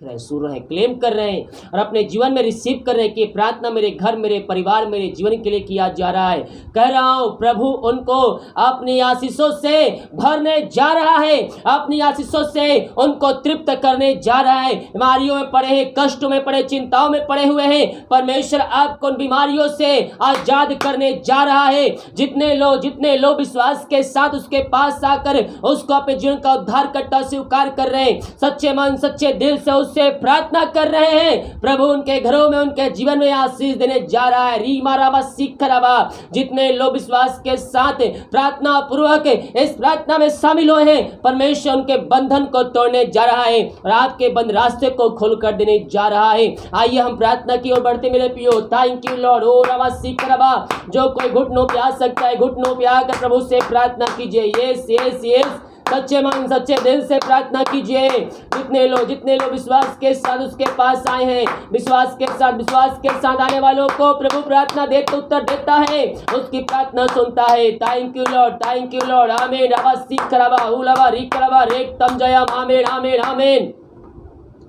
रहे हैं, सुन रहे हैं, क्लेम कर रहे हैं और अपने जीवन में रिसीव कर रहे हैं कि प्रार्थना मेरे घर, मेरे परिवार, मेरे जीवन के लिए किया जा रहा है। कह रहा हूं प्रभु उनको अपनी आशीषों से भरने जा रहा है, अपनी आशीषों से उनको तृप्त करने जा रहा है। बीमारियों में पड़े हैं, कष्टों में पड़े, चिंताओं में पड़े हुए हैं, परमेश्वर आपको उन बीमारियों से आजाद करने जा रहा है। जितने लोग विश्वास के साथ उसके पास आकर उसको अपने जीवन का उद्धार करता स्वीकार कर रहे हैं, सच्चे मन सच्चे दिल से उससे प्रार्थना कर रहे हैं, प्रभु उनके घरों में, उनके जीवन में आशीष देने जा रहा है। रीमा रामा सिखराबा, जितने लोग विश्वास के साथ प्रार्थना पूर्वक इस प्रार्थना में शामिल हुए हैं, परमेश्वर उनके बंधन को तोड़ने जा रहा है और आपके बंद रास्ते को खोल कर देने जा रहा है। आइए हम प्रार्थना की ओर बढ़ते मेरे पियो। Thank you Lord. ओ रामा सिखराबा, जो कोई घुटनों पे आ सकता है, घुटनों पे आकर प्रभु से प्रार्थना कीजिए। यस यस यस, सच्चे मन सच्चे दिल से प्रार्थना कीजिए। जितने लोग विश्वास के साथ उसके पास आए हैं, विश्वास के साथ आने वालों को प्रभु प्रार्थना देते उत्तर देता है, उसकी प्रार्थना सुनता है। Thank you Lord, thank you Lord. आमीन। अबा उलवा रिकरवा रेक तम जयम। आमीन आमीन आमीन।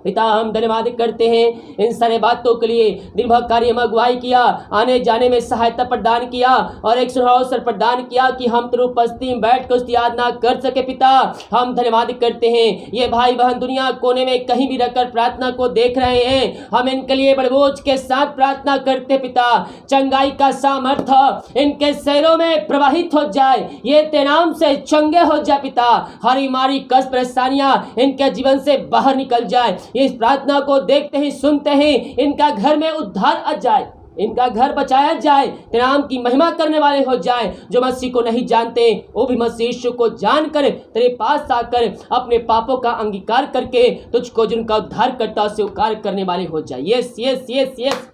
पिता हम धन्यवाद करते हैं इन सारे बातों के लिए। दिन भर कार्य में अगुवाई किया, आने जाने में सहायता प्रदान किया और एक सुहाव अवसर प्रदान किया कि हम तेरी उपस्थिति में बैठ कर उसकी यादना कर सके। पिता हम धन्यवाद करते हैं। ये भाई बहन दुनिया कोने में कहीं भी रहकर प्रार्थना को देख रहे हैं, हम इनके लिए बड़े बोझ के साथ प्रार्थना करते। पिता चंगाई का सामर्थ्य इनके शरीरों में प्रवाहित हो जाए, ये तेरे नाम से चंगे हो जाए। पिता हर बीमारी कष्ट परेशानियां इनके जीवन से बाहर निकल जाए। इस प्रार्थना को देखते ही सुनते ही इनका घर में उद्धार आ जाए, इनका घर बचाया जाए, तेरे नाम की महिमा करने वाले हो जाए। जो मसीह को नहीं जानते वो भी मसीह यीशु को जानकर तेरे पास आकर अपने पापों का अंगीकार करके तुझको जिनका उद्धार करता स्वीकार करने वाले हो जाए। Yes yes yes yes.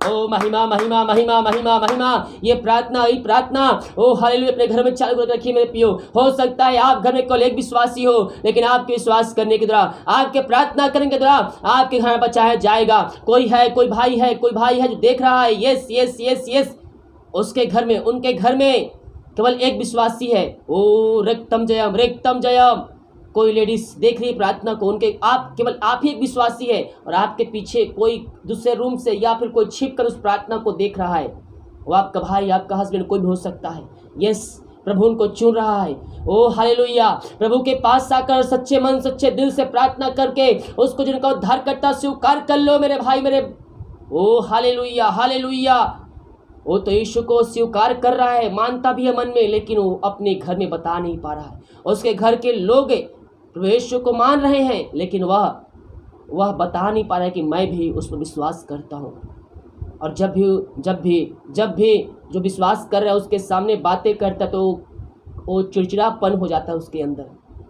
ओ महिमा महिमा महिमा महिमा महिमा। ये प्रार्थना ओ हालेलुया अपने घर में चालू कर रखिए मेरे पियो। हो सकता है आप घर में केवल एक विश्वासी हो, लेकिन आपके विश्वास करने के द्वारा, आपके प्रार्थना करने के द्वारा आपके घर बचाया जाएगा। कोई भाई है जो देख रहा है, यस यस यस यस, उसके घर में, उनके घर में केवल एक विश्वासी है। ओ रक्तम जयम। कोई लेडीज देख रही है प्रार्थना को, केवल आप ही एक विश्वासी है और आपके पीछे कोई दूसरे रूम से या फिर कोई छिप कर उस प्रार्थना को देख रहा है। वो आपका भाई, आपका हस्बैंड, कोई भी हो सकता है। यस, प्रभु उनको चुन रहा है। ओ हालेलुया। प्रभु के पास आकर सच्चे मन सच्चे दिल से प्रार्थना करके उसको जिनका उद्धार करता स्वीकार कर लो मेरे भाई मेरे। ओ हालेलुया हालेलुया। वो तो यीशु को स्वीकार कर रहा है, मानता भी है मन में, लेकिन वो अपने घर में बता नहीं पा रहा है। उसके घर के लोग यीशु को मान रहे हैं, लेकिन वह बता नहीं पा रहा है कि मैं भी उस पर विश्वास करता हूँ। और जब भी जो विश्वास कर रहा है उसके सामने बातें करता तो वो चिड़चिड़ापन हो जाता है उसके अंदर,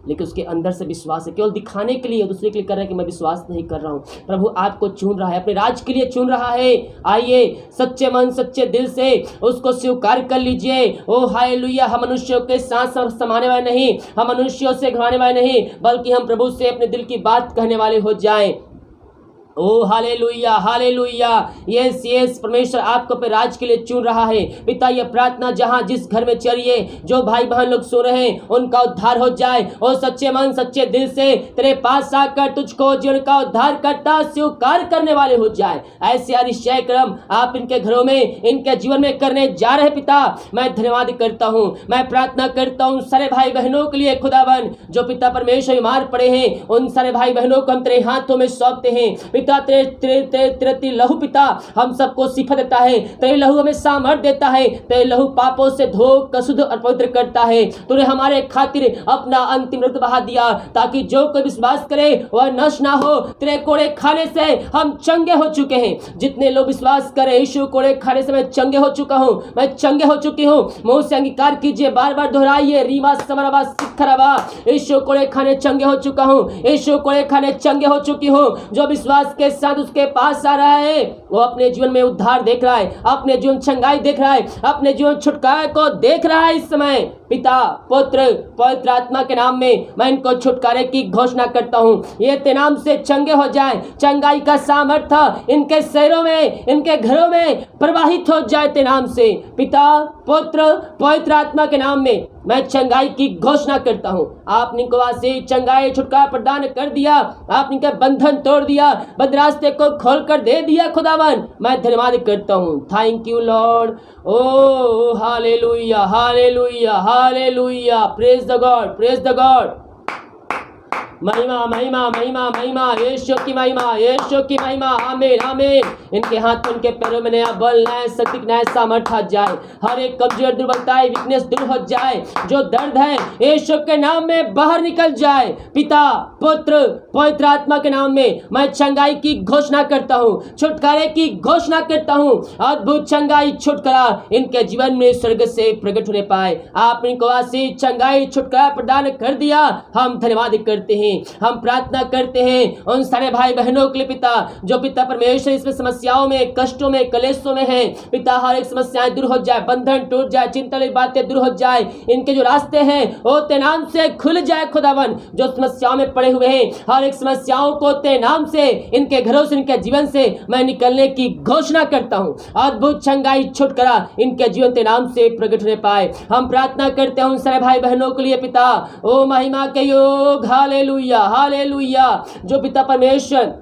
लेकिन उसके अंदर से विश्वास है। केवल दिखाने के लिए, दूसरे के लिए कर रहा है कि मैं विश्वास नहीं कर रहा हूँ। प्रभु आपको चुन रहा है, अपने राज के लिए चुन रहा है। आइए सच्चे मन सच्चे दिल से उसको स्वीकार कर लीजिए। ओ हालेलुया। हम मनुष्यों के साथ समाने वाले नहीं, हम मनुष्यों से घबराने वाले नहीं, बल्कि हम प्रभु से अपने दिल की बात कहने वाले हो जाएं। ओ हालेलुया हालेलुया। यस यस, परमेश्वर आपको अपने राज के लिए चुन रहा है। पिता ये प्रार्थना जहाँ जिस घर में चलिए, जो भाई बहन लोग सो रहे हैं, उनका उद्धार हो जाए और सच्चे मन सच्चे दिल से तेरे पास आकर तुझको जीवन का उद्धार करता स्वीकार करने वाले हो जाए। ऐसे अतिशय क्रम आप इनके घरों में, इनके जीवन में करने जा रहे। पिता मैं धन्यवाद करता हूँ, मैं प्रार्थना करता हूँ सारे भाई बहनों के लिए खुदावन, जो पिता परमेश्वर बीमार पड़े हैं, उन सारे भाई बहनों को हम तेरे हाथों में सौंपते हैं। पिता तेरे लहू पिता हम सबको शिफा देता है, तेरे लहू हमें सामर्थ देता है, तेरे लहू पापों से धो कर शुद्ध और पवित्र करता है। तूने हमारे खातिर अपना अंतिम रक्त बहा दिया, ताकि जो कोई विश्वास करे वह नष्ट ना हो। तेरे कोड़े खाने से हम चंगे हो चुके हैं। जितने लोग विश्वास करे, यीशु कोड़े खाने से मैं चंगे हो चुका हूँ, मैं चंगे हो चुकी हूँ। मुंह से अंगीकार कीजिए, बार बार दोहराइए। रीमा समरबा सिखरबा, यीशु कोड़े खाने चंगे हो चुका हूँ, यीशु कोड़े खाने चंगे हो चुकी हूँ। जो विश्वास के साथ उसके पास आ रहा है, वो अपने जीवन में उद्धार देख रहा है, अपने जीवन चंगाई देख रहा है, अपने जीवन छुटकारे को देख रहा है। इस समय पिता पुत्र पवित्र आत्मा के नाम में मैं इनको छुटकारे की घोषणा करता हूँ। ये तेरे नाम से चंगे हो जाए, चंगाई का सामर्थ्य इनके शहरों में, इनके घरों में प्रवाहित हो जाए तेरे नाम से। पिता पुत्र पवित्र आत्मा के नाम में मैं चंगाई की घोषणा करता हूँ। आपने इनको आशीष, चंगाई, छुटकारा प्रदान कर दिया। आपने इनका बंधन तोड़ दिया, बंद रास्ते को खोल कर दे दिया खुदावन। मैं धन्यवाद करता हूँ। Thank you Lord. Oh hallelujah, hallelujah, hallelujah. Praise the god, praise the god. महिमा, महिमा, महिमा, महिमा, यीशु की महिमा, यीशु की महिमा। आमीन, आमीन। इनके हाथ, उनके पैरों में नया बल, नया शक्ति, नया सामर्थ आ जाए। हर एक कमजोर, दुर्बलता, वीकनेस दूर हो जाए। जो दर्द है यीशु के नाम में बाहर निकल जाए। पिता, पुत्र, पवित्र आत्मा के नाम में मैं चंगाई की घोषणा करता हूँ, छुटकारे की घोषणा करता हूँ। अद्भुत चंगाई, छुटकारा इनके जीवन में स्वर्ग से प्रकट होने पाए। आप इनको आशीष, चंगाई, छुटकारा प्रदान कर दिया। हम धन्यवाद करते हैं। हम प्रार्थना करते हैं उन सारे भाई बहनों के लिए पिता, जो पिता परमेश्वर इसमें समस्याओं में, कष्टों में, कलेशों में है। पिता, हर एक समस्याएं दूर हो जाए, बंधन टूट जाए, चिंता वाली बातें दूर हो जाए। इनके जो रास्ते हैं वो तेरे नाम से खुल जाए खुदावन। जो समस्याओं में पड़े हुए हैं, हर एक समस्याओं को तेरे नाम से, इनके घरों से, इनके जीवन से मैं निकलने की घोषणा करता हूँ। अद्भुत चंगाई, छुटकारा इनके जीवन के नाम से प्रकट होने पाए। हम प्रार्थना करते हैं उन सारे भाई बहनों के लिए पिता। ओ महिमा के योग, हालेलुया, हालेलुया। जो पिता परमेश्वर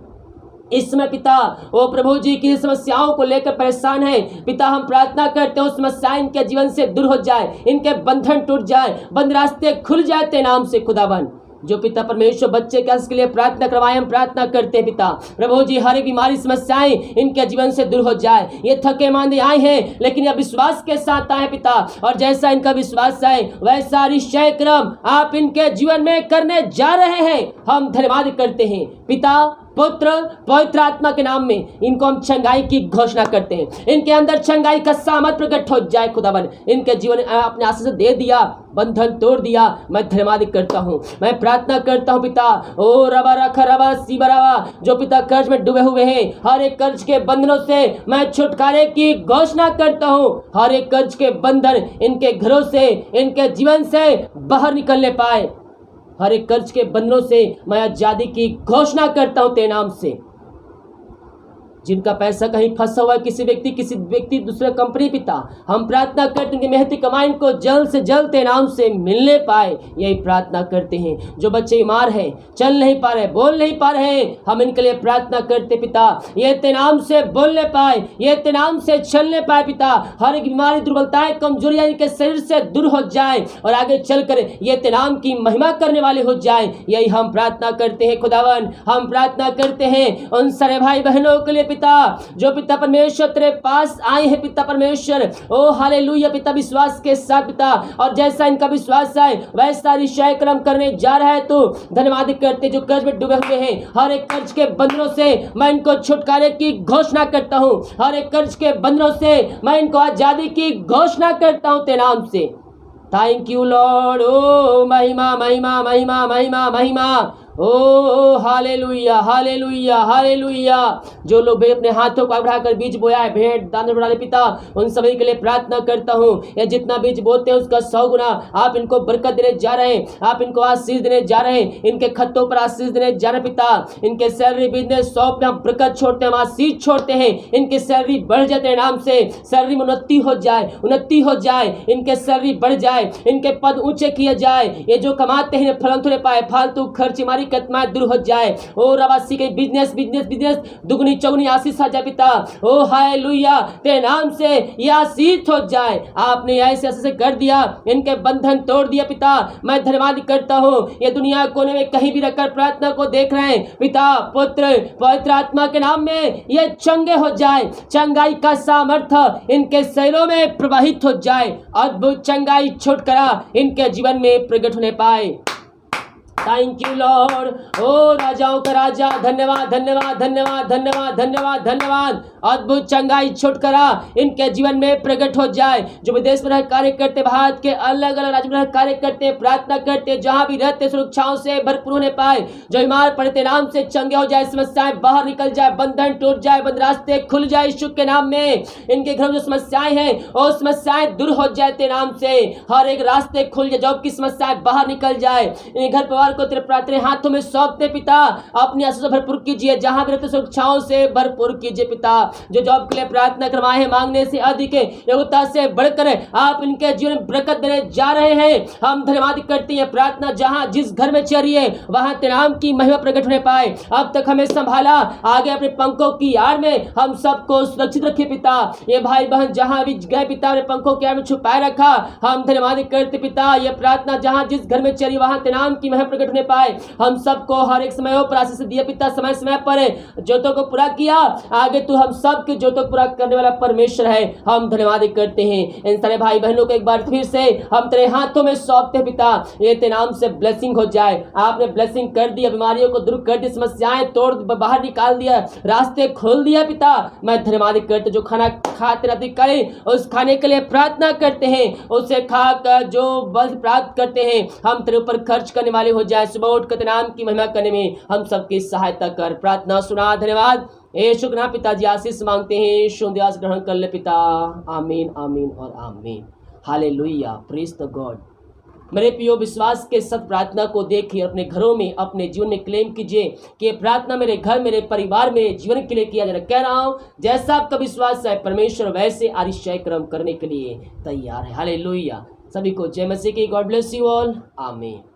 इस समय पिता, ओ प्रभु जी, की समस्याओं को लेकर परेशान है पिता, हम प्रार्थना करते हैं उस समस्याएं इनके जीवन से दूर हो जाए, इनके बंधन टूट जाए, बंद रास्ते खुल जाए तेरे नाम से खुदावन। जो पिता परमेश्वर बच्चे के लिए प्रार्थना करवाए, हम प्रार्थना करते हैं पिता प्रभु जी, हर एक बीमारी, समस्याएं इनके जीवन से दूर हो जाए। ये थके मांदे आए हैं लेकिन यह विश्वास के साथ आए पिता, और जैसा इनका विश्वास है वैसा निश्चय क्रम आप इनके जीवन में करने जा रहे हैं। हम धन्यवाद करते हैं पिता, पुत्र, पवित्र आत्मा के नाम में इनको हम चंगाई की घोषणा करते हैं। इनके अंदर चंगाई का सामर्थ प्रकट हो जाए खुदावन। इनके जीवन अपने आशीष दे दिया, बंधन तोड़ दिया। मैं धन्यवाद करता हूँ, मैं प्रार्थना करता हूँ पिता। ओ रबा रखा रबा सीबरावा, जो पिता कर्ज में डूबे हुए हैं, हर एक कर्ज के बंधनों से मैं छुटकारे की घोषणा करता हूँ। हर एक कर्ज के बंधन इनके घरों से, इनके जीवन से बाहर निकलने पाए। हर एक कर्ज के बंधनों से मैं आजादी की घोषणा करता हूं तेरे नाम से। जिनका पैसा कहीं फंसा हुआ है, किसी व्यक्ति दूसरे कंपनी पिता, हम प्रार्थना करते हैं कि मेहनती कमाई को जल्द से जल्द तेरे नाम से मिलने पाए। यही प्रार्थना करते हैं। जो बच्चे बीमार हैं, चल नहीं पा रहे, बोल नहीं पा रहे हैं, हम इनके लिए प्रार्थना करते पिता, ये तेरे नाम से बोलने पाए, ये तेरे नाम से चलने पाए पिता। हर एक बीमारी, दुर्बलताएं, कमजोरियां इनके शरीर से दूर हो जाए और आगे चलकर ये तेरे नाम की महिमा करने वाले हो जाए। यही हम प्रार्थना करते हैं खुदावन। हम प्रार्थना करते हैं उन सारे भाई बहनों के लिए पिता, जो पिता परमेश्वर तेरे पास आए हैं पिता परमेश्वर। ओ हालेलुया पिता, विश्वास के साथ पिता, और जैसा इनका विश्वास है वैसा निश्चय कर्म करने जा रहा है। तो धन्यवाद करते जो कर्ज में डूबे हुए हैं, हर एक कर्ज के बंधनों से मैं इनको छुटकारे की घोषणा करता हूँ। हर एक कर्ज के बंधनों से मैं इनको आजादी की घोषणा करता हूँ तेरे नाम से। Thank you Lord. ओ महिमा, महिमा, महिमा, महिमा, महिमा। ओ हालेलुया, हालेलुया, हालेलुया। जो लोग भी अपने हाथों को बढ़ाकर बीज बोया है, भेंट दान बढ़ा ले पिता, उन सभी के लिए प्रार्थना करता हूँ। ये जितना बीज बोते हैं उसका 100 गुना आप इनको बरकत देने जा रहे हैं, आप इनको आशीष देने जा रहे हैं। इनके खतों पर आशीष देने जा रहे हैं पिता। इनके सैलरी, बिजनेस, शॉप में हम बरकत छोड़ते हैं, हम आशीष छोड़ते हैं। इनके सैलरी बढ़ जाते हैं नाम से, सैलरी में उन्नति हो जाए, उन्नति हो जाए। इनके सैलरी बढ़ जाए, इनके पद ऊंचे किए जाए। ये जो कमाते हैं फलन तो पाए, फालतू खर्च हमारी कतमाएं दूर हो जाए। ओ रवासी के बिजनेस, बिजनेस, बिजनेस दुगनी चौगनी आशीष आ जाए पिता। ओ हालेलुया, तेरे नाम से ये आशीष हो जाए। आपने ऐसे ऐसे कर दिया, इनके बंधन तोड़ दिया पिता। मैं धन्यवाद करता हूँ। ये दुनिया कोने में कहीं भी रखकर प्रार्थना को देख रहे हैं पिता, पुत्र, पवित्र आत्मा के नाम में ये चंगे हो जाए। चंगाई का सामर्थ्य इनके शरीरों में प्रवाहित हो जाए। अद्भुत चंगाई, छुटकारा इनके जीवन में प्रकट होने पाए। Thank you Lord. ओ राजाओं का राजा, धन्यवाद, धन्यवाद, धन्यवाद, धन्यवाद, धन्यवाद, धन्यवाद। अद्भुत चंगाई, छुटकारा इनके जीवन में प्रकट हो जाए। जो विदेश में रह कार्य करते, भारत के अलग अलग राज्य में रह कार्य करते, प्रार्थना करते, जहां भी रहते सुरक्षाओं से भरपूर होने पाए। जो बीमार पड़ते नाम से चंगे हो जाए, समस्याएं बाहर निकल जाए, बंधन टूट जाए, बंद रास्ते खुल जाए यीशु के नाम में। इनके घर में जो समस्याएं हैं वो समस्याएं दूर हो जाते नाम से। हर एक रास्ते खुल जाए, जॉब की समस्याएं बाहर निकल जाए, इनके घर परिवार को तेरे हाथों में सौंपते पिता, अपनी आशीष से भरपूर कीजिए, जहां भी रहते सुरक्षाओं से भरपूर कीजिए पिता। जो जॉब के लिए प्रार्थना करवाए हैं, मांगने से अधिक योग्यता से बढ़कर आप इनके जीवन में बरकत देने जा रहे हैं। हम धन्यवाद करते हैं। प्रार्थना जहां जिस घर में चल रही है वहां तेरे नाम की महिमा प्रकट होने पाए। अब तक हमें संभाला, आगे अपने पंखों की आड़ में हम सबको सुरक्षित रखे पिता। ये भाई बहन जहां भी गए पिता, अपने पंखों की आड़ में छुपाए रखा। हम धन्यवाद करते पिता। ये प्रार्थना जहां जिस घर में चली वहां तेरे नाम की महिमा प्रकट होने पाए। हम सबको हर एक समय पर आशीष दिए पिता, समय समय पर जोतों को पूरा किया। आगे तू हम सबके जोतों को पूरा करने वाला परमेश्वर है। हम धन्यवाद करते हैं। इन सारे भाई बहनों को एक बार फिर से हम तेरे हाथों में सौंपते पिता। ये तेरे नाम से ब्लेसिंग हो जाए। आपने ब्लेसिंग कर दी, बीमारियों को दूर कर दी, समस्याएं तोड़ बाहर निकाल दिया, रास्ते खोल दिया पिता। मैं धन्यवाद करते, जो खाना खाते रहते करें उस खाने के लिए प्रार्थना करते हैं, उसे खाकर जो बल प्राप्त करते हैं हम तेरे ऊपर खर्च करने वाले हो जाए। सुबह उठ कर नाम की महिमा करने में हम सबकी सहायता कर। प्रार्थना सुना, धन्यवाद यीशु के नाम पिताजी आशीष मांगते हैं। यीशु दियास ग्रहण कर ले पिता। आमीन आमीन और आमीन। Hallelujah, praise the God. मेरे प्रियो, विश्वास के साथ प्रार्थना को देखिए, अपने घरों में अपने जीवन में क्लेम कीजिए कि प्रार्थना मेरे घर, मेरे परिवार, मेरे जीवन के लिए किया जा रहा है। कह रहा हूं, जैसा आपका विश्वास है परमेश्वर वैसे अतिशय कर्म करने के लिए तैयार है। हालेलुया। सभी को जय मसीह की। God bless you all. आमीन।